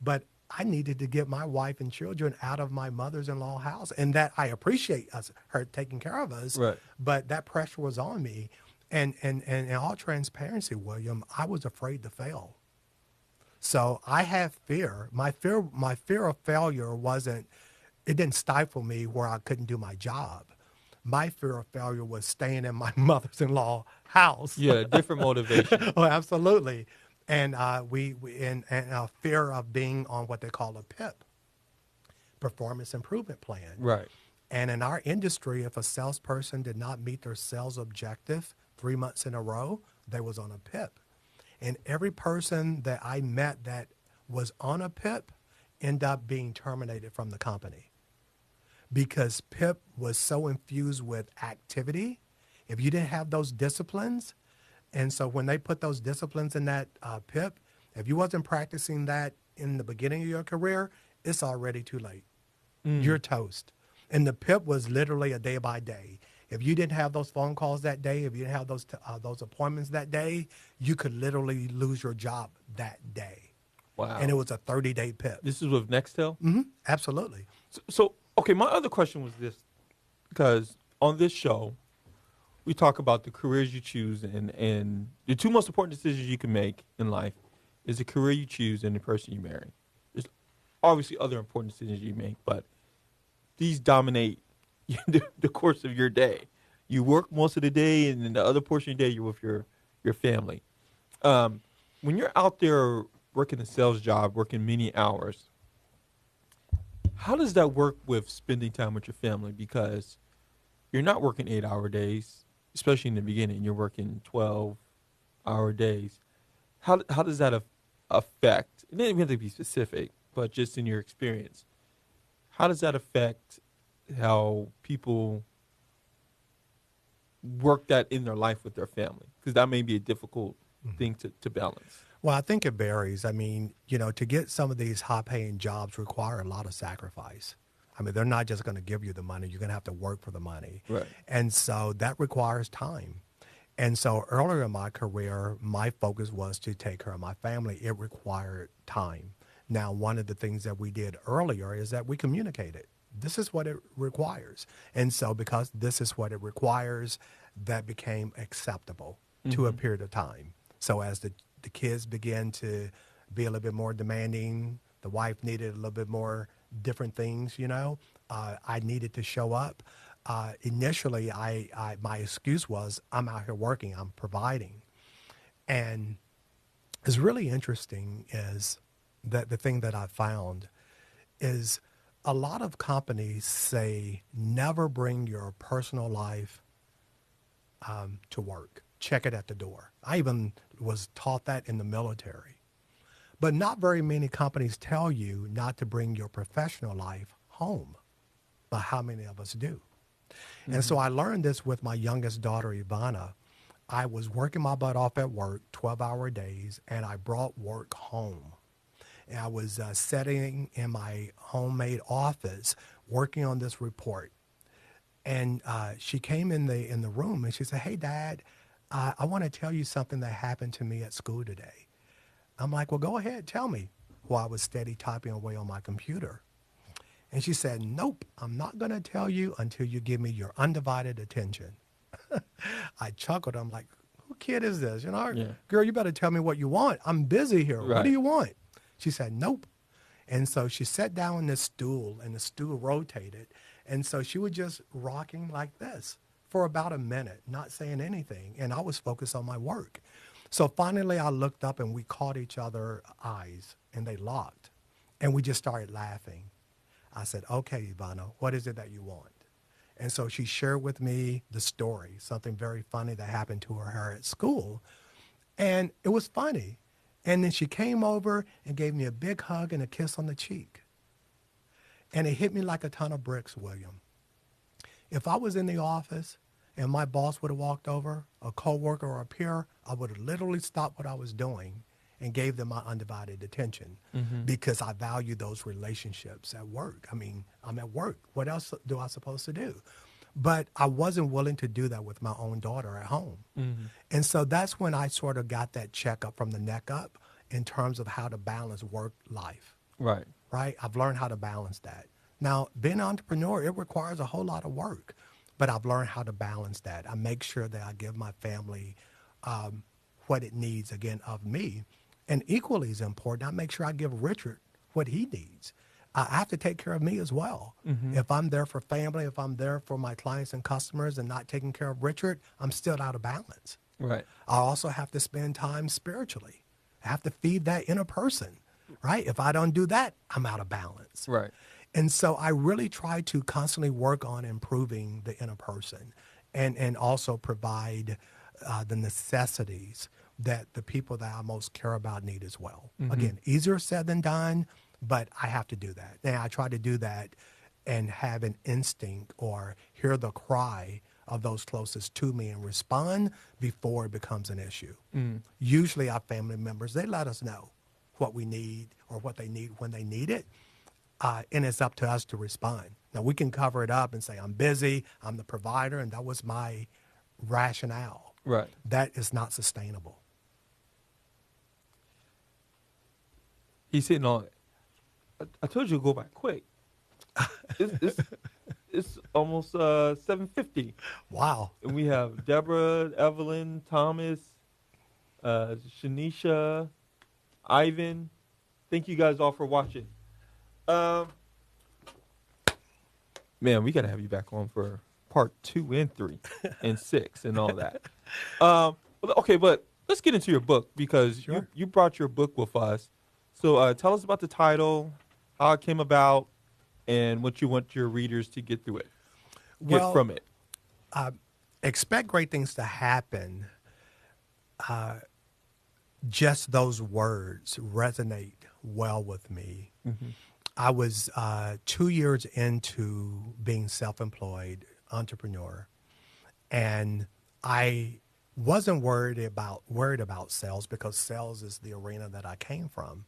but I needed to get my wife and children out of my mother's-in-law house. And that I appreciate her taking care of us, Right. but that pressure was on me. And in all transparency, William, I was afraid to fail. So I have fear. My fear of failure it didn't stifle me where I couldn't do my job. My fear of failure was staying in my mother's-in-law house. Yeah, different motivation. Oh, absolutely. And and a fear of being on what they call a PIP, performance improvement plan. Right. And in our industry, if a salesperson did not meet their sales objective 3 months in a row, they was on a PIP. And every person that I met that was on a PIP ended up being terminated from the company because PIP was so infused with activity. If you didn't have those disciplines, and so when they put those disciplines in that PIP, if you wasn't practicing that in the beginning of your career, it's already too late. You're toast. And the PIP was literally a day by day. If you didn't have those phone calls that day, if you didn't have those appointments that day, you could literally lose your job that day. Wow. And it was a 30-day PIP. This is with Nextel? Absolutely. So, okay, my other question was this, because on this show, we talk about the careers you choose, and the two most important decisions you can make in life is the career you choose and the person you marry. There's obviously other important decisions you make, but these dominate the course of your day. You work most of the day, and then the other portion of the day you're with your family. When you're out there working a sales job, working many hours, how does that work with spending time with your family? Because you're not working 8-hour days, especially in the beginning. You're working 12-hour days. How does that affect? It doesn't have to be specific, but just in your experience, how does that affect how people work that in their life with their family? Because that may be a difficult thing to balance. Well, I think it varies. I mean, to get some of these high-paying jobs require a lot of sacrifice. I mean, they're not just going to give you the money. You're going to have to work for the money. Right. And so that requires time. And so earlier in my career, my focus was to take care of my family. It required time. Now, one of the things that we did earlier is that we communicated. This is what it requires. And so because this is what it requires, that became acceptable to a period of time. So as the kids began to be a little bit more demanding, the wife needed a little bit more different things, I needed to show up. Initially, my excuse was, I'm out here working, I'm providing. And it's really interesting is that the thing that I found is a lot of companies say, never bring your personal life to work. Check it at the door. I even was taught that in the military. But not very many companies tell you not to bring your professional life home. But how many of us do? And so I learned this with my youngest daughter, Ivana. I was working my butt off at work, 12-hour days, and I brought work home. And I was sitting in my homemade office working on this report. And she came in the room and she said, "Hey, Dad, I want to tell you something that happened to me at school today." I'm like, "Well, go ahead, tell me," while I was steady typing away on my computer. And she said, "Nope, I'm not going to tell you until you give me your undivided attention." I chuckled. I'm like, "Who kid is this? Yeah. Girl, you better tell me what you want. I'm busy here. What Right. do you want?" She said, "Nope." And so she sat down in this stool, and the stool rotated. And so she was just rocking like this for about a minute, not saying anything. And I was focused on my work. So finally, I looked up, and we caught each other's eyes, and they locked. And we just started laughing. I said, "Okay, Ivana, what is it that you want?" And so she shared with me the story, something very funny that happened to her at school. And it was funny. And then she came over and gave me a big hug and a kiss on the cheek. And it hit me like a ton of bricks, William. If I was in the office and my boss would have walked over, a coworker or a peer, I would have literally stopped what I was doing and gave them my undivided attention because I value those relationships at work. I mean, I'm at work. What else do I supposed to do? But I wasn't willing to do that with my own daughter at home. And so that's when I sort of got that checkup from the neck up in terms of how to balance work life, Right. right? I've learned how to balance that. Now, being an entrepreneur, it requires a whole lot of work, but I've learned how to balance that. I make sure that I give my family what it needs, again, of me. And equally as important, I make sure I give Richard what he needs. I have to take care of me as well. If I'm there for family, if I'm there for my clients and customers and not taking care of Richard, I'm still out of balance. Right. I also have to spend time spiritually. I have to feed that inner person, right? If I don't do that, I'm out of balance. Right. And so I really try to constantly work on improving the inner person and also provide the necessities that the people that I most care about need as well. Again, easier said than done, but I have to do that. And I try to do that and have an instinct or hear the cry of those closest to me and respond before it becomes an issue. Usually our family members, they let us know what we need or what they need when they need it. And it's up to us to respond. Now, we can cover it up and say, I'm busy, I'm the provider, and that was my rationale. Right. That is not sustainable. He's hitting on it. I told you to go back quick. It's almost 7:50, Wow. and we have Deborah, Evelyn, Thomas, Shanisha, Ivan. Thank you guys all for watching. Man, we gotta have you back on for part 2 and 3 and 6 and all that. Okay, but let's get into your book because Sure. you brought your book with us. So tell us about the title, how it came about, and what you want your readers to get through it, from it. Expect great things to happen. Just those words resonate well with me. I was 2 years into being self-employed entrepreneur, and I wasn't worried about sales because sales is the arena that I came from.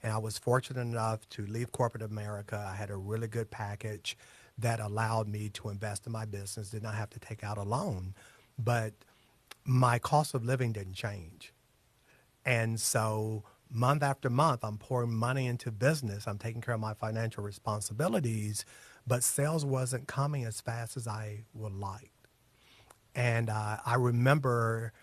And I was fortunate enough to leave corporate America. I had a really good package that allowed me to invest in my business, did not have to take out a loan, but my cost of living didn't change. And so month after month, I'm pouring money into business. I'm taking care of my financial responsibilities, but sales wasn't coming as fast as I would like. And I remember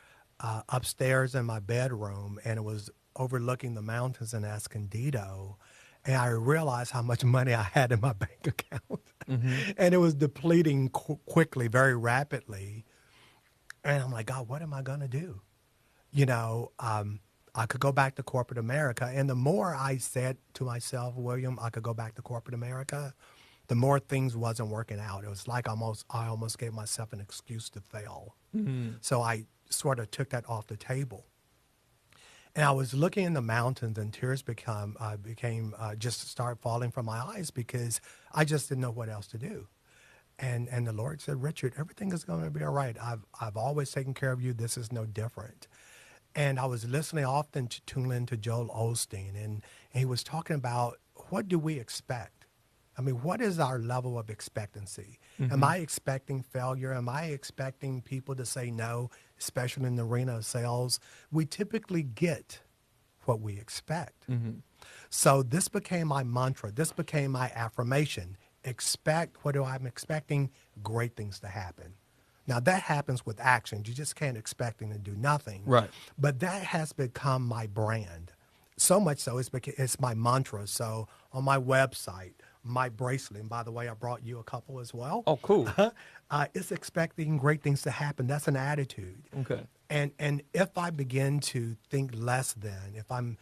upstairs in my bedroom, and it was overlooking the mountains in Escondido, and I realized how much money I had in my bank account. And it was depleting quickly, very rapidly. And I'm like, God, what am I going to do? I could go back to corporate America. And the more I said to myself, William, I could go back to corporate America, the more things wasn't working out. It was like I almost gave myself an excuse to fail. So I sort of took that off the table. And I was looking in the mountains, and tears became just start falling from my eyes because I just didn't know what else to do. And the Lord said, Richard, everything is going to be all right. I've always taken care of you. This is no different. And I was listening often to tune into Joel Osteen, and he was talking about what do we expect? I mean, what is our level of expectancy? Am I expecting failure? Am I expecting people to say no, especially in the arena of sales? We typically get what we expect. So this became my mantra. This became my affirmation. Expect, what do I'm expecting? Great things to happen. Now, that happens with action. You just can't expect them to do nothing. Right. But that has become my brand. So much so, it's my mantra. So on my website, my bracelet, and by the way, I brought you a couple as well. Oh, cool. It's expecting great things to happen. That's an attitude. Okay. And if I begin to think less than, if I'm,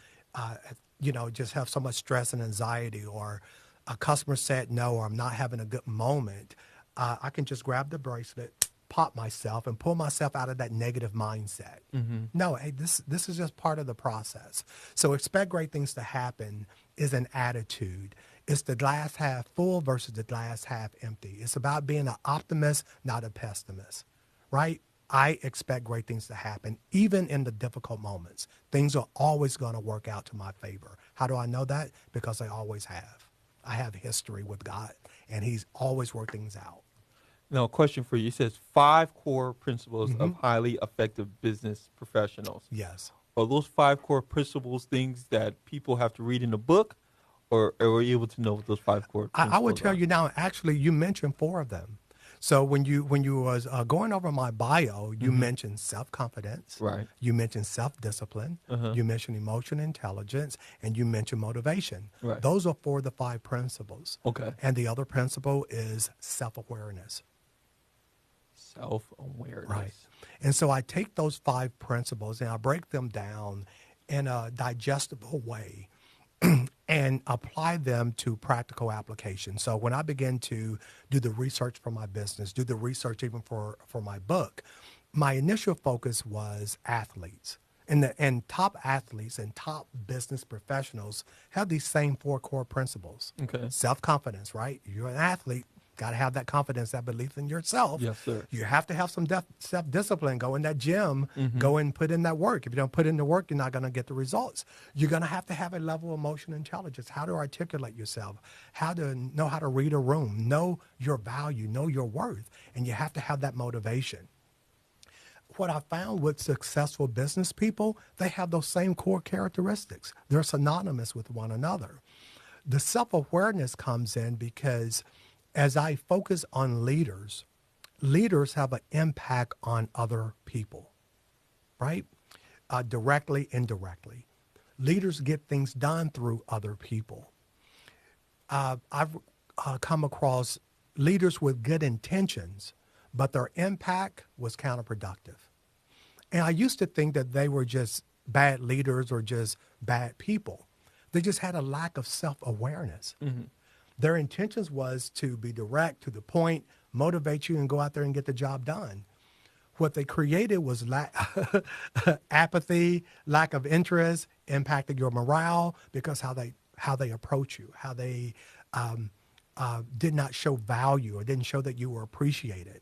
just have so much stress and anxiety, or a customer said no, or I'm not having a good moment, I can just grab the bracelet, pop myself, and pull myself out of that negative mindset. No, hey, this is just part of the process. So expect great things to happen is an attitude. It's the glass half full versus the glass half empty. It's about being an optimist, not a pessimist, right? I expect great things to happen, even in the difficult moments. Things are always going to work out to my favor. How do I know that? Because they always have. I have history with God, and he's always worked things out. Now, question for you. It says 5 core principles Hmm. of highly effective business professionals. Yes. Are those 5 core principles things that people have to read in the book, or are we able to know what those 5 core I would principles tell are? you now. Actually, you mentioned 4 of them. So when you was going over my bio, you Mm-hmm. mentioned self confidence, Right. you mentioned self discipline, Uh-huh. you mentioned emotional intelligence, and you mentioned motivation. Right. Those are 4 of the 5 principles, Okay. and the other principle is self awareness. Right. Self-awareness. And so I take those 5 principles and I break them down in a digestible way and apply them to practical application. So when I begin to do the research for my business, do the research even for my book, my initial focus was athletes. And top athletes and top business professionals have these same 4 core principles. Okay. Self-confidence, right? You're an athlete, got to have that confidence, that belief in yourself. Yes, sir. You have to have some self-discipline. Go in that gym, Mm-hmm. go and put in that work. If you don't put in the work, you're not going to get the results. You're going to have a level of emotional intelligence, how to articulate yourself, how to know how to read a room, know your value, know your worth, and you have to have that motivation. What I found with successful business people, they have those same core characteristics. They're synonymous with one another. The self-awareness comes in because as I focus on leaders, leaders have an impact on other people, right? Directly, indirectly. Leaders get things done through other people. I've come across leaders with good intentions, but their impact was counterproductive. And I used to think that they were just bad leaders or just bad people. They just had a lack of self-awareness. Mm-hmm. Their intentions was to be direct, to the point, motivate you and go out there and get the job done. What they created was apathy, lack of interest, impacted your morale because how they approach you, how they did not show value or didn't show that you were appreciated.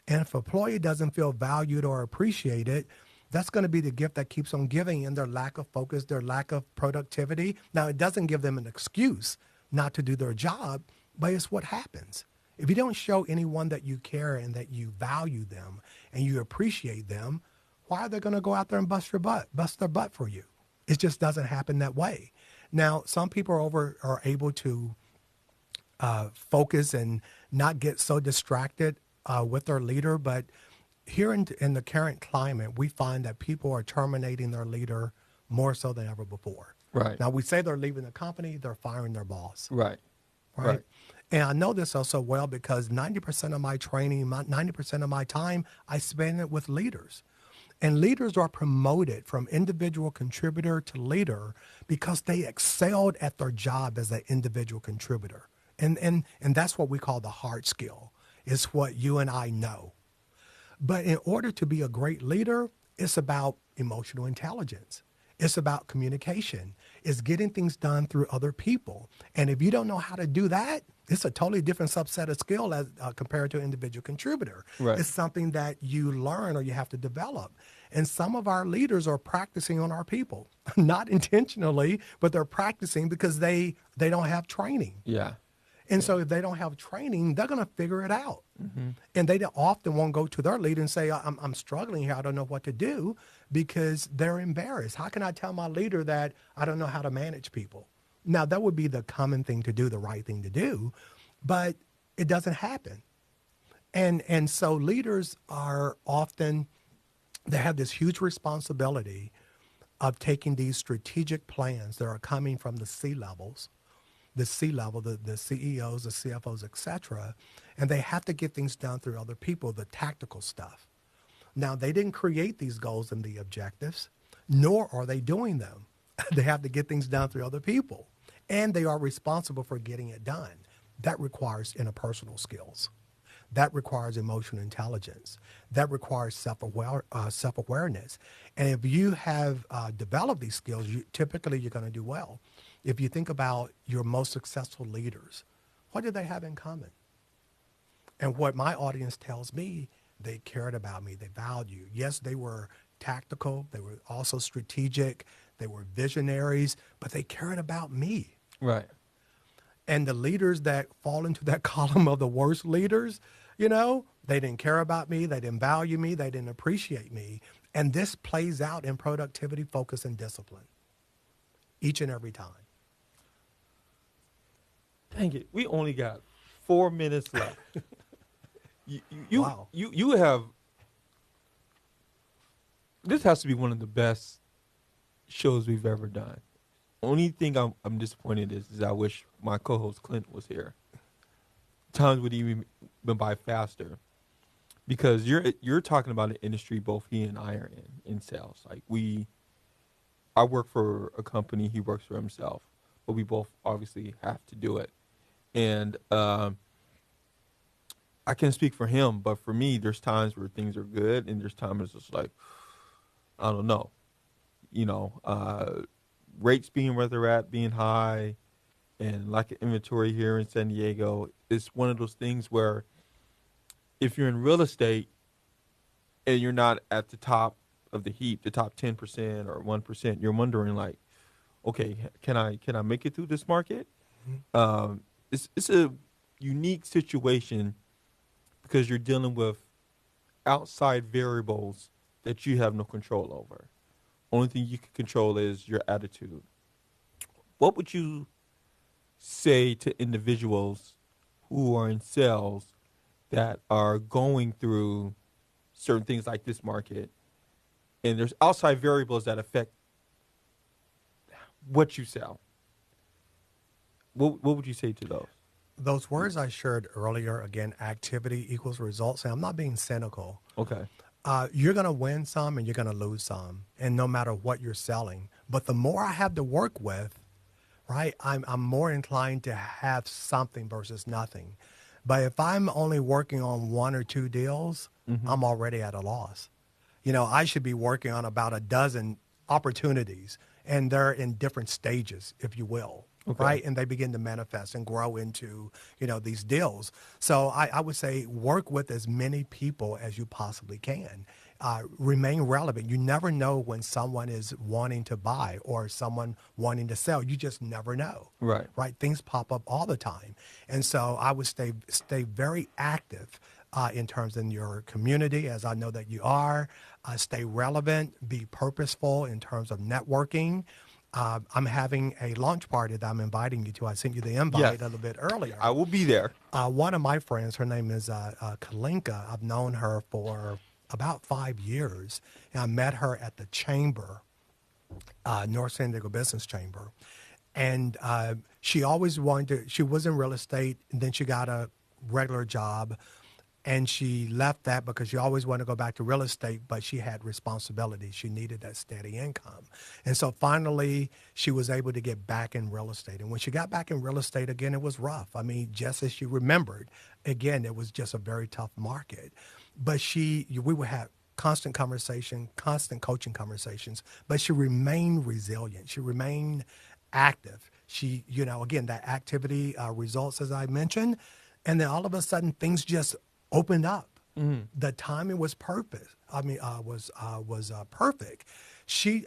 And if an employee doesn't feel valued or appreciated, that's going to be the gift that keeps on giving in their lack of focus, their lack of productivity. Now, it doesn't give them an excuse not to do their job, but it's what happens. If you don't show anyone that you care and that you value them and you appreciate them, why are they going to go out there and bust their butt for you? It just doesn't happen that way. Now, some people are able to focus and not get so distracted with their leader. But here in the current climate, we find that people are terminating their leader more so than ever before. Right. Now, we say they're leaving the company, they're firing their boss, Right. right? Right. And I know this also well because 90% of my training, 90% of my time, I spend it with leaders. And leaders are promoted from individual contributor to leader because they excelled at their job as an individual contributor. And that's what we call the hard skill. It's what you and I know. But in order to be a great leader, it's about emotional intelligence. It's about communication. It's getting things done through other people. And if you don't know how to do that, it's a totally different subset of skill as compared to an individual contributor. Right. It's something that you learn or you have to develop. And some of our leaders are practicing on our people, not intentionally, but they're practicing because they don't have training. Yeah. And so if they don't have training, they're going to figure it out. Mm-hmm. And they often won't go to their leader and say, I'm struggling here. I don't know what to do because they're embarrassed. How can I tell my leader that I don't know how to manage people? Now, that would be the common thing to do, the right thing to do, but it doesn't happen. And so leaders are often, they have this huge responsibility of taking these strategic plans that are coming from the C-levels, the C-level, the CEOs, the CFOs, et cetera, and they have to get things done through other people, the tactical stuff. Now, they didn't create these goals and the objectives, nor are they doing them. They have to get things done through other people, and they are responsible for getting it done. That requires interpersonal skills. That requires emotional intelligence. That requires self-awareness. And if you have developed these skills, typically you're going to do well. If you think about your most successful leaders, what do they have in common? And what my audience tells me, they cared about me, they valued. Yes, they were tactical, they were also strategic, they were visionaries, but they cared about me. Right. And the leaders that fall into that column of the worst leaders, They didn't care about me. They didn't value me. They didn't appreciate me. And this plays out in productivity, focus, and discipline each and every time. Dang it, we only got 4 minutes left. Wow. You have. This has to be one of the best shows we've ever done. Only thing I'm disappointed is I wish my co-host Clint was here. Times would even been by faster, because you're talking about an industry both he and I are in sales. Like I work for a company, he works for himself, but we both obviously have to do it. And I can speak for him, but for me, there's times where things are good, and there's times it's just like, I don't know, rates being where they're at, being high, and lack of inventory here in San Diego. It's one of those things where if you're in real estate and you're not at the top of the heap, the top 10% or 1%, you're wondering like, okay, can I make it through this market? Mm-hmm. It's a unique situation because you're dealing with outside variables that you have no control over. Only thing you can control is your attitude. What would you say to individuals who are in sales that are going through certain things like this market, and there's outside variables that affect what you sell? What would you say to those? Those words I shared earlier, again, activity equals results, and I'm not being cynical. Okay. You're going to win some and you're going to lose some, and no matter what you're selling. But the more I have to work with, right, I'm more inclined to have something versus nothing. But if I'm only working on one or two deals, I'm already at a loss. I should be working on about a dozen opportunities, and they're in different stages, if you will. Okay. Right. And they begin to manifest and grow into, these deals. So I would say work with as many people as you possibly can. Remain relevant. You never know when someone is wanting to buy or someone wanting to sell. You just never know. Right. Right. Things pop up all the time. And so I would stay very active in terms in your community, as I know that you are. Stay relevant, be purposeful in terms of networking. I'm having a launch party that I'm inviting you to. I sent you the invite a little bit earlier. I will be there. One of my friends, her name is Kalinka. I've known her for about 5 years. And I met her at the Chamber, North San Diego Business Chamber. And she always she was in real estate, and then she got a regular job. And she left that because she always wanted to go back to real estate, but she had responsibilities. She needed that steady income. And so finally, she was able to get back in real estate. And when she got back in real estate, again, it was rough. I mean, just as she remembered, again, it was just a very tough market. But we would have constant conversation, constant coaching conversations, but she remained resilient. She remained active. She, again, that activity results, as I mentioned. And then all of a sudden, things just opened up. The timing was perfect. Was perfect.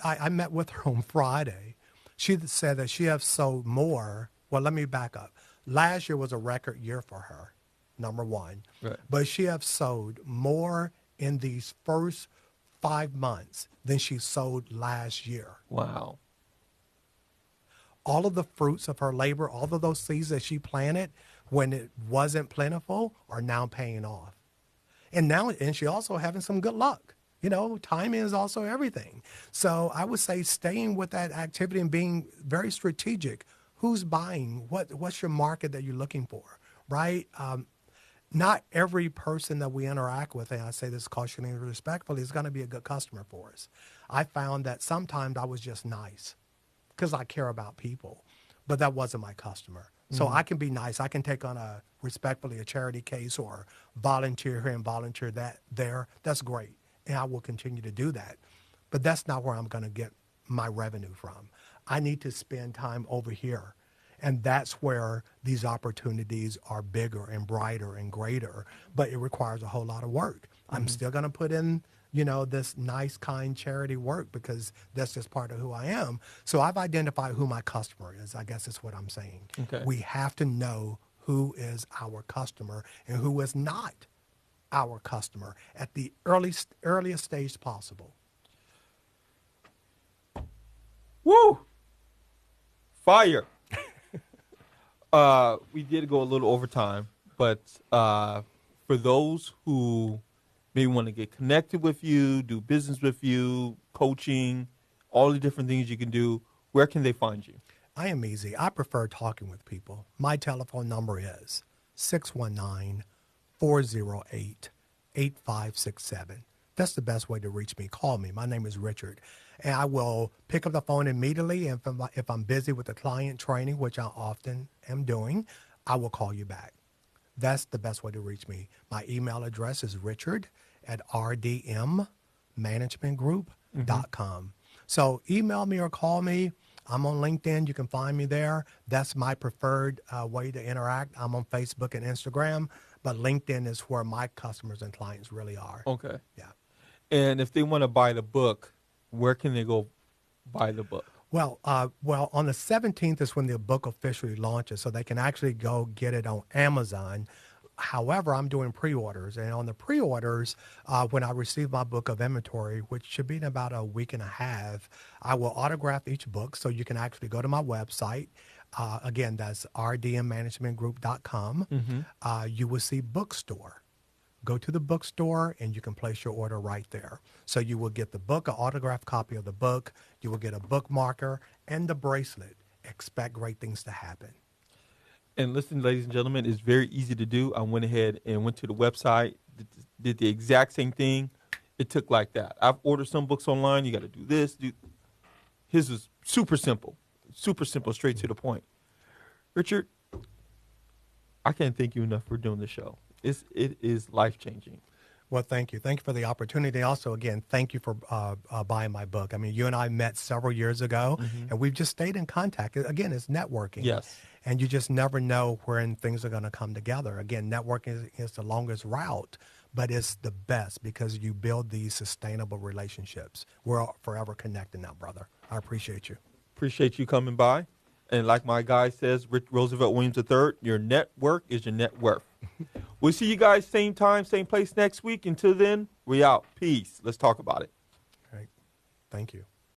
I met with her on Friday. She said that she has sold more. Well, let me back up. Last year was a record year for her, number one. Right. But she has sold more in these first 5 months than she sold last year. Wow. All of the fruits of her labor, all of those seeds that she planted when it wasn't plentiful are now paying off. And she also having some good luck. Timing is also everything. So I would say staying with that activity and being very strategic. Who's buying? What's your market that you're looking for, right? Not every person that we interact with, and I say this cautioning respectfully, is going to be a good customer for us. I found that sometimes I was just nice because I care about people, but that wasn't my customer. So I can be nice. I can take on respectfully a charity case or volunteer here and volunteer there. That's great. And I will continue to do that. But that's not where I'm going to get my revenue from. I need to spend time over here. And that's where these opportunities are bigger and brighter and greater. But it requires a whole lot of work. I'm still going to put in this nice, kind charity work because that's just part of who I am. So I've identified who my customer is. I guess that's what I'm saying. Okay. We have to know who is our customer and who is not our customer at the earliest stage possible. Woo! Fire. We did go a little overtime, but for those who maybe want to get connected with you, do business with you, coaching, all the different things you can do, where can they find you? I am easy. I prefer talking with people. My telephone number is 619-408-8567. That's the best way to reach me. Call me. My name is Richard. And I will pick up the phone immediately. And if I'm busy with the client training, which I often am doing, I will call you back. That's the best way to reach me. My email address is richard@rdmmanagementgroup.com. So email me or call me. I'm on LinkedIn. You can find me there. That's my preferred way to interact. I'm on Facebook and Instagram, but LinkedIn is where my customers and clients really are. Okay. Yeah. And if they want to buy the book, where can they go buy the book? Well, on the 17th is when the book officially launches, so they can actually go get it on Amazon. However, I'm doing pre-orders, and on the pre-orders, when I receive my book of inventory, which should be in about a week and a half, I will autograph each book, so you can actually go to my website. Again, that's rdmmanagementgroup.com. You will see bookstore. Go to the bookstore, and you can place your order right there. So you will get the book, an autographed copy of the book. You will get a bookmarker and the bracelet. Expect great things to happen. And listen, ladies and gentlemen, it's very easy to do. I went ahead and went to the website, did the exact same thing. It took like that. I've ordered some books online. You got to do this. His is super simple, straight to the point. Richard, I can't thank you enough for doing the show. It is life-changing. Well, thank you. Thank you for the opportunity. Also, again, thank you for buying my book. I mean, you and I met several years ago, and we've just stayed in contact. Again, it's networking. Yes. And you just never know when things are going to come together. Again, networking is the longest route, but it's the best because you build these sustainable relationships. We're forever connected now, brother. I appreciate you. Appreciate you coming by. And like my guy says, Roosevelt Williams III, your network is your net worth. We'll see you guys same time, same place next week. Until then, we out. Peace. Let's talk about it. All right. Thank you.